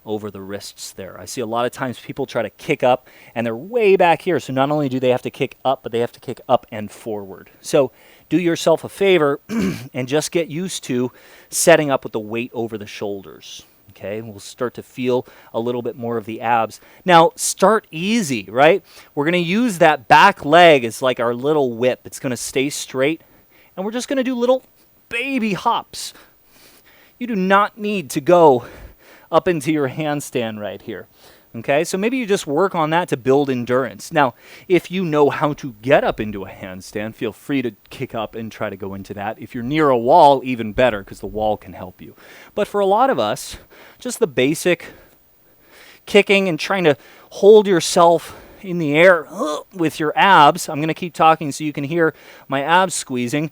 over the wrists there. I see a lot of times people try to kick up and they're way back here. So not only do they have to kick up, but they have to kick up and forward. So do yourself a favor and just get used to setting up with the weight over the shoulders. Okay, we'll start to feel a little bit more of the abs. Now, start easy, right? We're going to use that back leg as like our little whip. It's going to stay straight, and we're just going to do little baby hops. You do not need to go up into your handstand right here. Okay, so maybe you just work on that to build endurance. Now, if you know how to get up into a handstand, feel free to kick up and try to go into that. If you're near a wall, even better, because the wall can help you. But for a lot of us, just the basic kicking and trying to hold yourself in the air with your abs. I'm going to keep talking so you can hear my abs squeezing.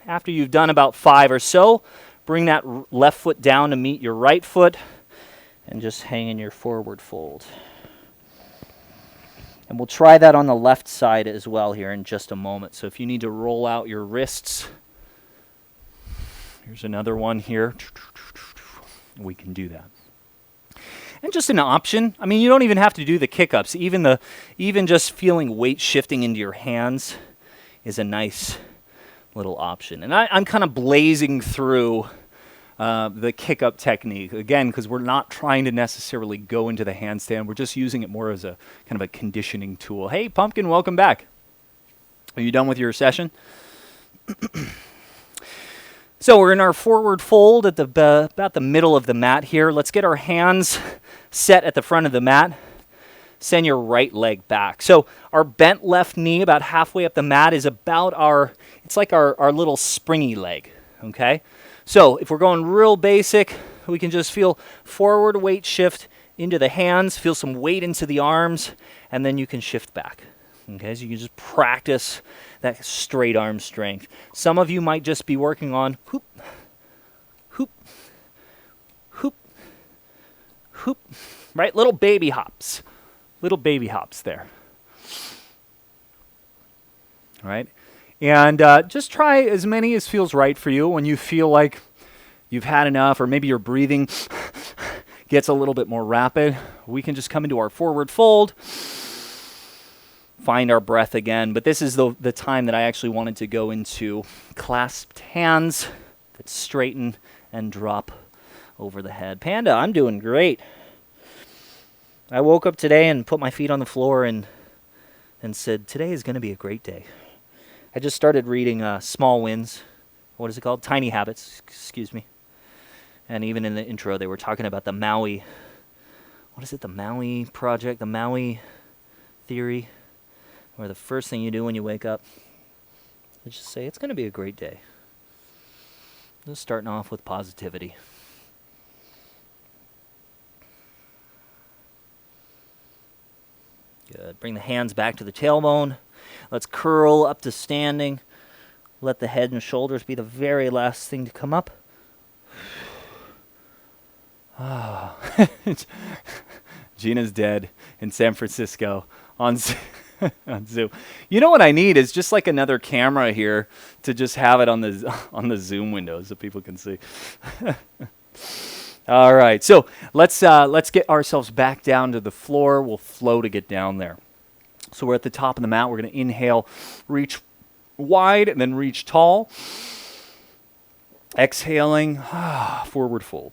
After you've done about 5 or so, bring that left foot down to meet your right foot and just hang in your forward fold. And we'll try that on the left side as well here in just a moment. So if you need to roll out your wrists, here's another one here. We can do that. And just an option. I mean, you don't even have to do the kick-ups. Even just feeling weight shifting into your hands is a nice little option. And I'm kind of blazing through the kick-up technique, again, because we're not trying to necessarily go into the handstand. We're just using it more as a kind of a conditioning tool. Hey, Pumpkin, welcome back. Are you done with your session? So we're in our forward fold at about the middle of the mat here. Let's get our hands set at the front of the mat. Send your right leg back. So our bent left knee about halfway up the mat is about it's like our little springy leg, okay? So if we're going real basic, we can just feel forward weight shift into the hands, feel some weight into the arms, and then you can shift back, okay? So you can just practice that straight arm strength. Some of you might just be working on hoop, hoop, hoop, hoop, right? Little baby hops. Little baby hops there. All right? And just try as many as feels right for you. When you feel like you've had enough, or maybe your breathing gets a little bit more rapid, we can just come into our forward fold, find our breath again. But this is the time that I actually wanted to go into clasped hands that straighten and drop over the head. Panda, I'm doing great. I woke up today and put my feet on the floor and said, today is going to be a great day. I just started reading Small Wins. What is it called? Tiny Habits, excuse me. And even in the intro, they were talking about the Maui, what is it, the Maui project, the Maui theory, where the first thing you do when you wake up is just say, it's going to be a great day. Just starting off with positivity. Good. Bring the hands back to the tailbone. Let's curl up to standing. Let the head and shoulders be the very last thing to come up. Ah. Gina's dead in San Francisco on Zoom. You know what I need is just like another camera here to just have it on the Zoom window so people can see. All right, so let's get ourselves back down to the floor. We'll flow to get down there. So we're at the top of the mat. We're going to inhale, reach wide, and then reach tall. Exhaling, forward fold.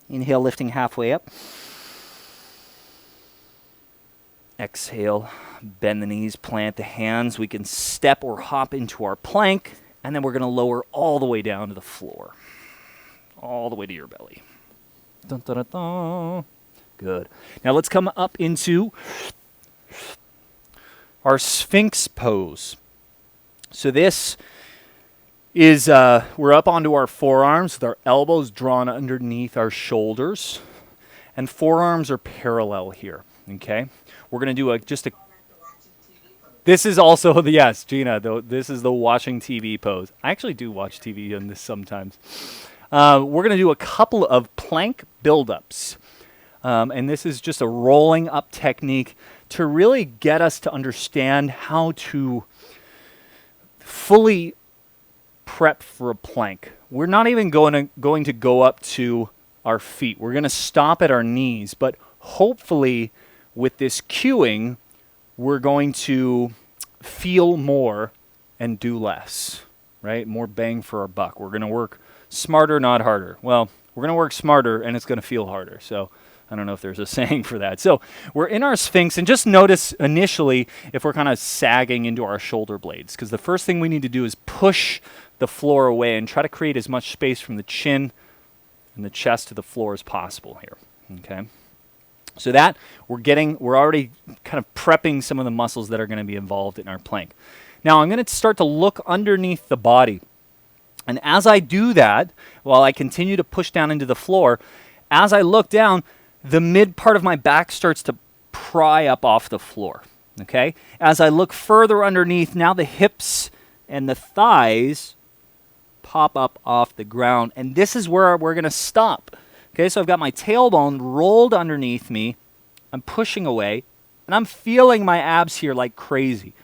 Inhale, lifting halfway up. Exhale, bend the knees, plant the hands. We can step or hop into our plank. And then we're going to lower all the way down to the floor. All the way to your belly. Dun, dun, dun, dun. Good. Now let's come up into our Sphinx pose. So this is, we're up onto our forearms with our elbows drawn underneath our shoulders. And forearms are parallel here, okay? We're going to do just a... This is also yes, Gina. This is the watching TV pose. I actually do watch TV on this sometimes. We're going to do a couple of plank buildups, and this is just a rolling up technique to really get us to understand how to fully prep for a plank. We're not even going to go up to our feet. We're going to stop at our knees, but hopefully with this cueing, we're going to feel more and do less, right? More bang for our buck. We're going to work smarter, not harder. Well, we're going to work smarter, and it's going to feel harder. So I don't know if there's a saying for that. So we're in our Sphinx, and just notice initially if we're kind of sagging into our shoulder blades, because the first thing we need to do is push the floor away and try to create as much space from the chin and the chest to the floor as possible here. Okay. So that we're already kind of prepping some of the muscles that are going to be involved in our plank. Now I'm going to start to look underneath the body. And as I do that, while I continue to push down into the floor, as I look down, the mid part of my back starts to pry up off the floor, okay? As I look further underneath, now the hips and the thighs pop up off the ground, and this is where we're going to stop. Okay, so I've got my tailbone rolled underneath me. I'm pushing away, and I'm feeling my abs here like crazy.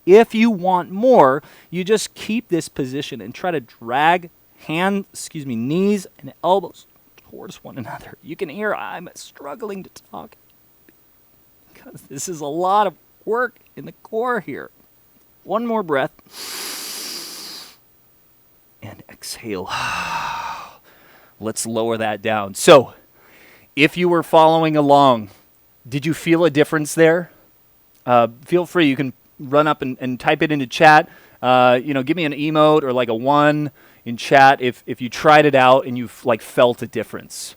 If you want more, you just keep this position and try to drag knees and elbows towards one another. You can hear I'm struggling to talk because this is a lot of work in the core here. One more breath. And exhale. Let's lower that down. So, if you were following along, did you feel a difference there? Feel free. You can run up and type it into chat. Give me an emote or like a 1 in chat if you tried it out and you felt a difference.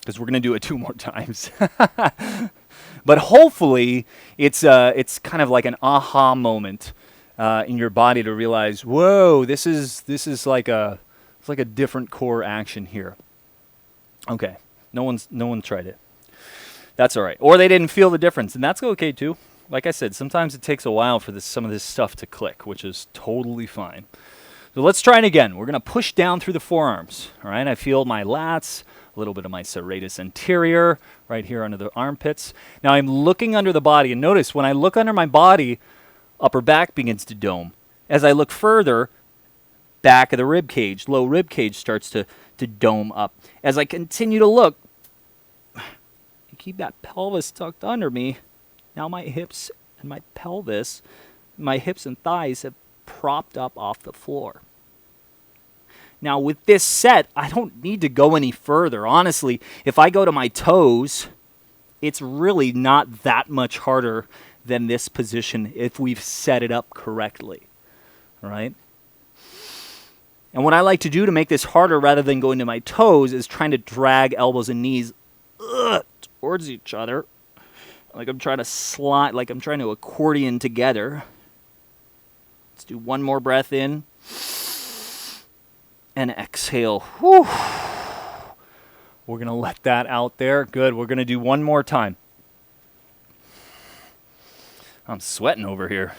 Because we're going to do it 2 more times. But hopefully it's kind of like an aha moment in your body to realize, whoa, this is like a different core action here. Okay, no one tried it. That's all right. Or they didn't feel the difference, and that's okay too. Like I said, sometimes it takes a while for some of this stuff to click, which is totally fine. So let's try it again. We're going to push down through the forearms. All right, I feel my lats, a little bit of my serratus anterior right here under the armpits. Now I'm looking under the body, and notice when I look under my body, upper back begins to dome. As I look further, back of the rib cage, low rib cage starts to dome up. As I continue to look, I keep that pelvis tucked under me. Now my hips and my pelvis, my hips and thighs have propped up off the floor. Now with this set, I don't need to go any further. Honestly, if I go to my toes, it's really not that much harder than this position if we've set it up correctly. All right? And what I like to do to make this harder rather than going to my toes is trying to drag elbows and knees towards each other. Like I'm trying to slide, like I'm trying to accordion together. Let's do one more breath in. And exhale. Whew. We're going to let that out there. Good. We're going to do one more time. I'm sweating over here.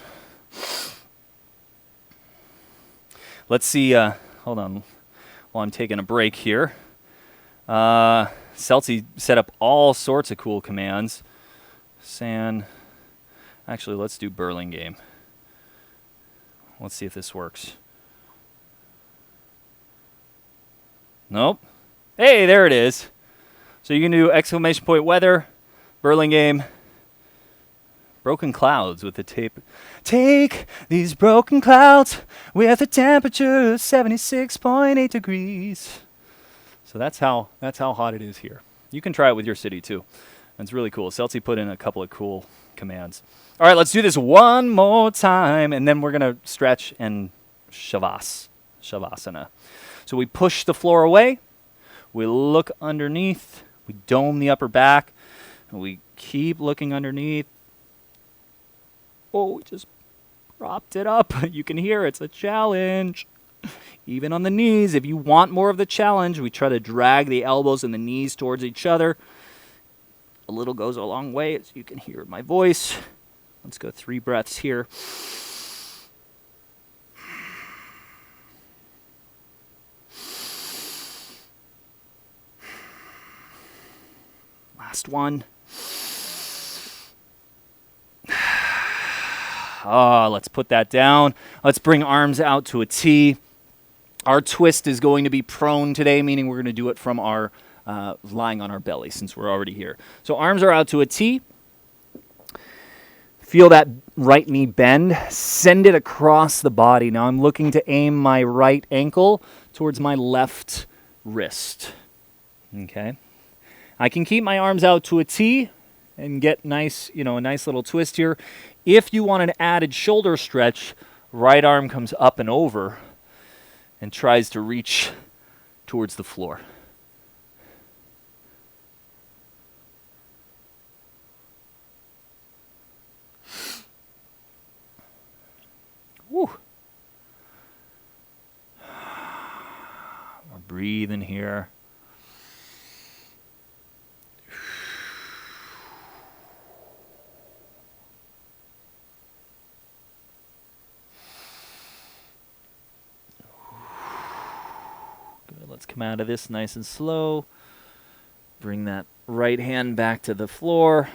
Let's see. Hold on. While I'm taking a break here. Celtsy set up all sorts of cool commands. Actually, let's do Burlingame. Let's see if this works. Nope. Hey, there it is. So you can do exclamation point weather, Burlingame, broken clouds with the tape. Take these broken clouds with a temperature of 76.8 degrees. So that's how hot it is here. You can try it with your city too. It's really cool. Celtsy put in a couple of cool commands. All right, let's do this one more time, and then we're going to stretch and shavasana. So we push the floor away. We look underneath. We dome the upper back. And we keep looking underneath. Oh, we just propped it up. You can hear it's a challenge. Even on the knees, if you want more of the challenge, we try to drag the elbows and the knees towards each other. A little goes a long way, as you can hear my voice. Let's go 3 breaths here. Last one. Let's put that down. Let's bring arms out to a T. Our twist is going to be prone today, meaning we're going to do it from our lying on our belly since we're already here. So arms are out to a T. Feel that right knee bend. Send it across the body. Now I'm looking to aim my right ankle towards my left wrist. Okay. I can keep my arms out to a T and get nice, a nice little twist here. If you want an added shoulder stretch, right arm comes up and over and tries to reach towards the floor. Woo. We're breathing here. Good. Let's come out of this nice and slow. Bring that right hand back to the floor.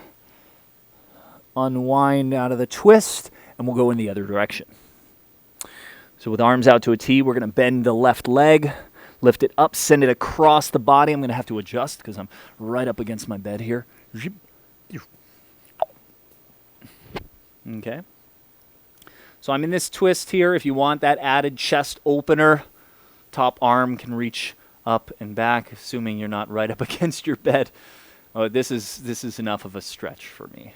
Unwind out of the twist, and we'll go in the other direction. So with arms out to a T, we're going to bend the left leg, lift it up, send it across the body. I'm going to have to adjust because I'm right up against my bed here. Okay. So I'm in this twist here. If you want that added chest opener, top arm can reach up and back, assuming you're not right up against your bed. Oh, this is enough of a stretch for me.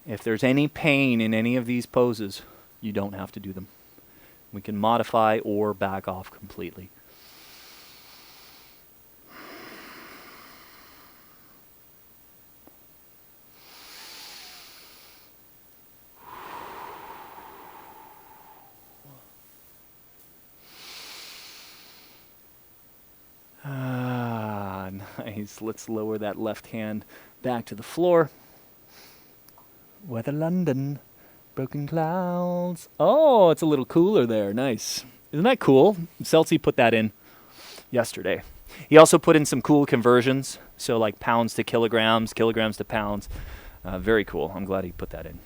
If there's any pain in any of these poses, you don't have to do them. We can modify or back off completely. Nice. Let's lower that left hand back to the floor. Weather London. Broken clouds. Oh, it's a little cooler there. Nice. Isn't that cool? Celsi put that in yesterday. He also put in some cool conversions. So like pounds to kilograms, kilograms to pounds. Very cool. I'm glad he put that in.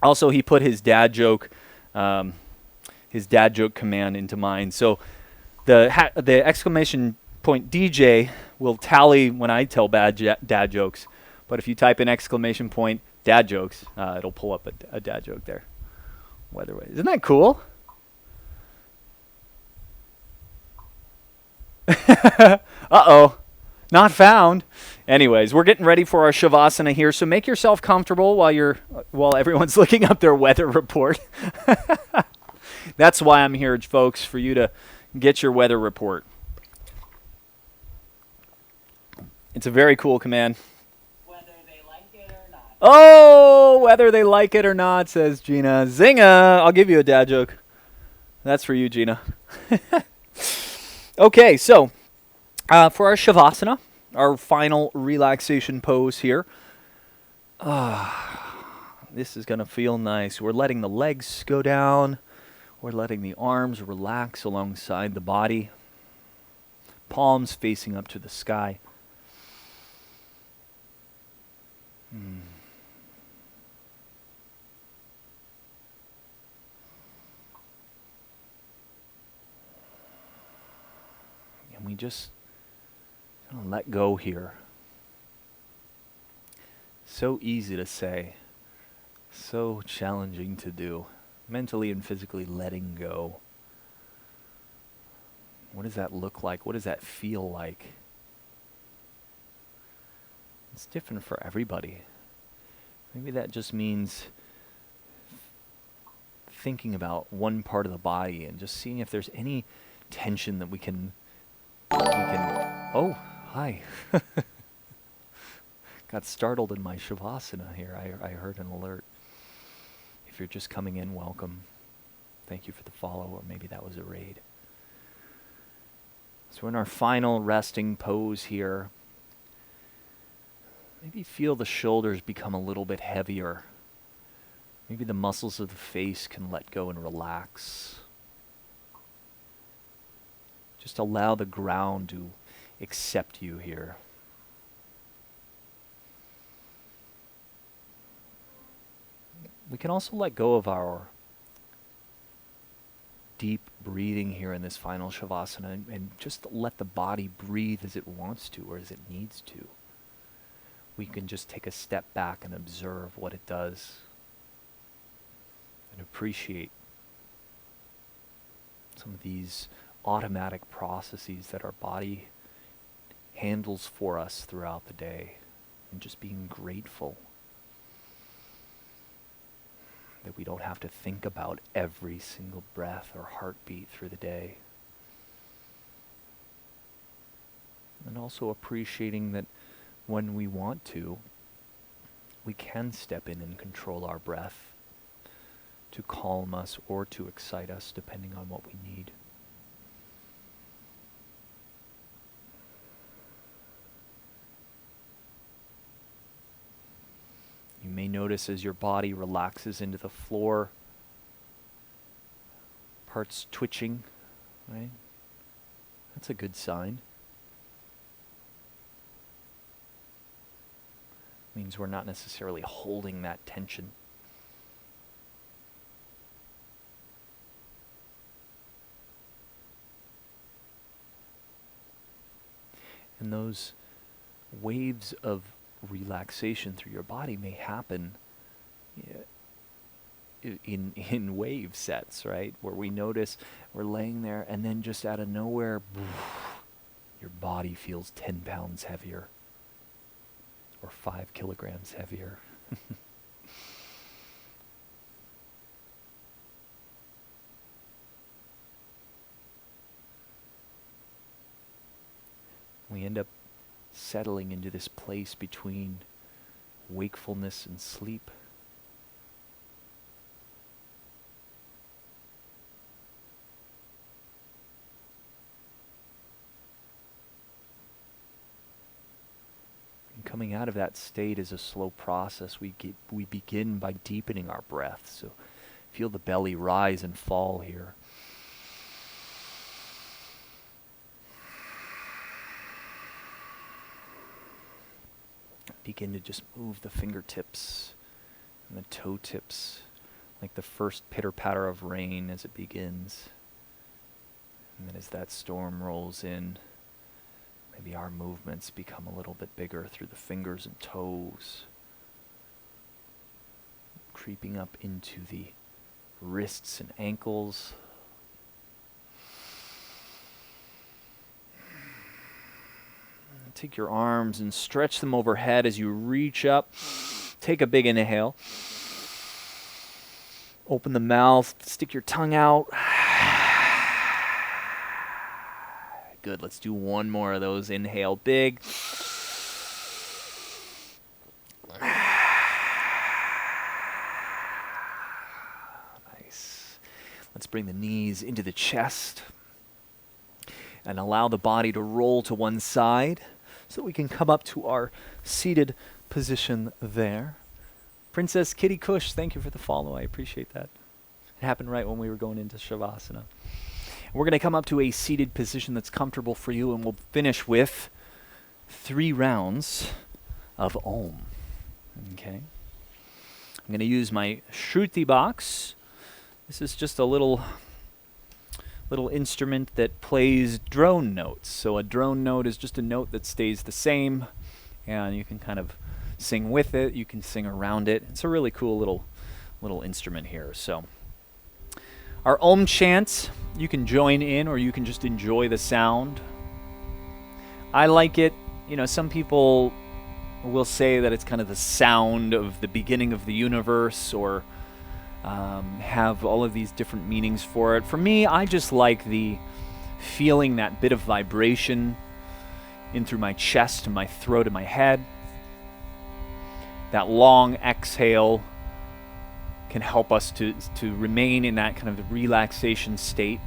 Also, he put his dad joke command into mine. So the exclamation point DJ will tally when I tell dad jokes. But if you type in exclamation point dad jokes, it'll pull up a dad joke there. Weatherway. Isn't that cool? Uh-oh. Not found. Anyways, we're getting ready for our Shavasana here, so make yourself comfortable while everyone's looking up their weather report. That's why I'm here, folks, for you to get your weather report. It's a very cool command. Whether they like it or not. Oh, whether they like it or not, says Gina. Zinga! I'll give you a dad joke. That's for you, Gina. Okay, so for our Shavasana, our final relaxation pose here. This is going to feel nice. We're letting the legs go down. We're letting the arms relax alongside the body. Palms facing up to the sky. And we just let go here. So easy to say, so challenging to do. Mentally and physically letting go. What does that look like? What does that feel like? It's different for everybody. Maybe that just means thinking about one part of the body and just seeing if there's any tension that we can oh, hi. Got startled in my Shavasana here. I heard an alert. If you're just coming in, welcome. Thank you for the follow, or maybe that was a raid. So we're in our final resting pose here. Maybe feel the shoulders become a little bit heavier. Maybe the muscles of the face can let go and relax. Just allow the ground to accept you here. We can also let go of our deep breathing here in this final Shavasana and just let the body breathe as it wants to or as it needs to. We can just take a step back and observe what it does and appreciate some of these automatic processes that our body handles for us throughout the day, and just being grateful that we don't have to think about every single breath or heartbeat through the day. And also appreciating that when we want to, we can step in and control our breath to calm us or to excite us, depending on what we need. You may notice as your body relaxes into the floor, parts twitching, right? That's a good sign. Means we're not necessarily holding that tension. And those waves of relaxation through your body may happen in wave sets, right? Where we notice we're laying there and then just out of nowhere, your body feels 10 pounds heavier or 5 kilograms heavier. We end up settling into this place between wakefulness and sleep. And coming out of that state is a slow process. We begin by deepening our breath. So feel the belly rise and fall here. Begin to just move the fingertips and the toe tips like the first pitter-patter of rain as it begins. And then as that storm rolls in, maybe our movements become a little bit bigger through the fingers and toes, creeping up into the wrists and ankles. Take your arms and stretch them overhead as you reach up. Take a big inhale. Open the mouth, stick your tongue out. Good, let's do one more of those. Inhale big. Nice. Let's bring the knees into the chest and allow the body to roll to one side, so we can come up to our seated position there. Princess Kitty Kush, thank you for the follow. I appreciate that. It happened right when we were going into Shavasana. We're going to come up to a seated position that's comfortable for you, and we'll finish with 3 rounds of Om. Okay. I'm going to use my Shruti box. This is just a little instrument that plays drone notes. So a drone note is just a note that stays the same, and you can kind of sing with it, you can sing around it. It's a really cool little instrument here. So our Om chant, you can join in or you can just enjoy the sound. I like it. You know, some people will say that it's kind of the sound of the beginning of the universe, or have all of these different meanings for it. For me, I just like the feeling that bit of vibration in through my chest and my throat and my head. That long exhale can help us to remain in that kind of relaxation state.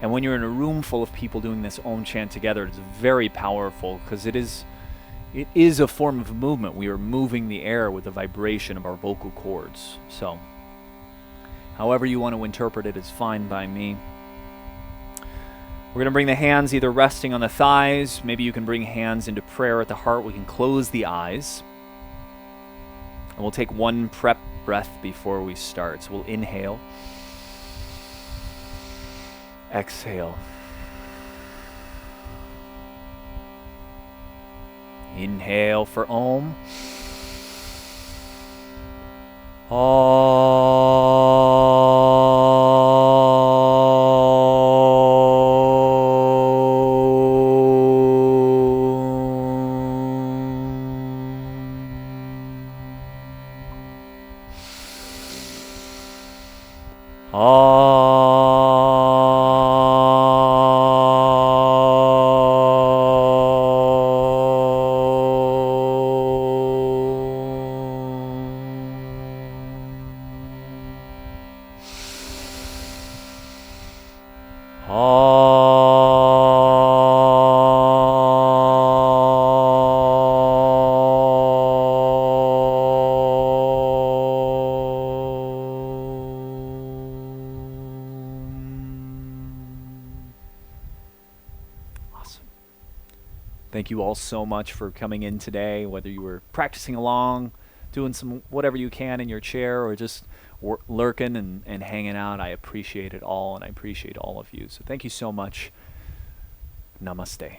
And when you're in a room full of people doing this Om chant together, it's very powerful, because it is a form of movement. We are moving the air with the vibration of our vocal cords. So, however you want to interpret it is fine by me. We're going to bring the hands either resting on the thighs. Maybe you can bring hands into prayer at the heart. We can close the eyes. And we'll take one prep breath before we start. So we'll inhale. Exhale. Inhale for Om. Awesome. Thank you all so much for coming in today, whether you were practicing along, doing some whatever you can in your chair, or just lurking and hanging out. I appreciate it all, and I appreciate all of you. So thank you so much. Namaste.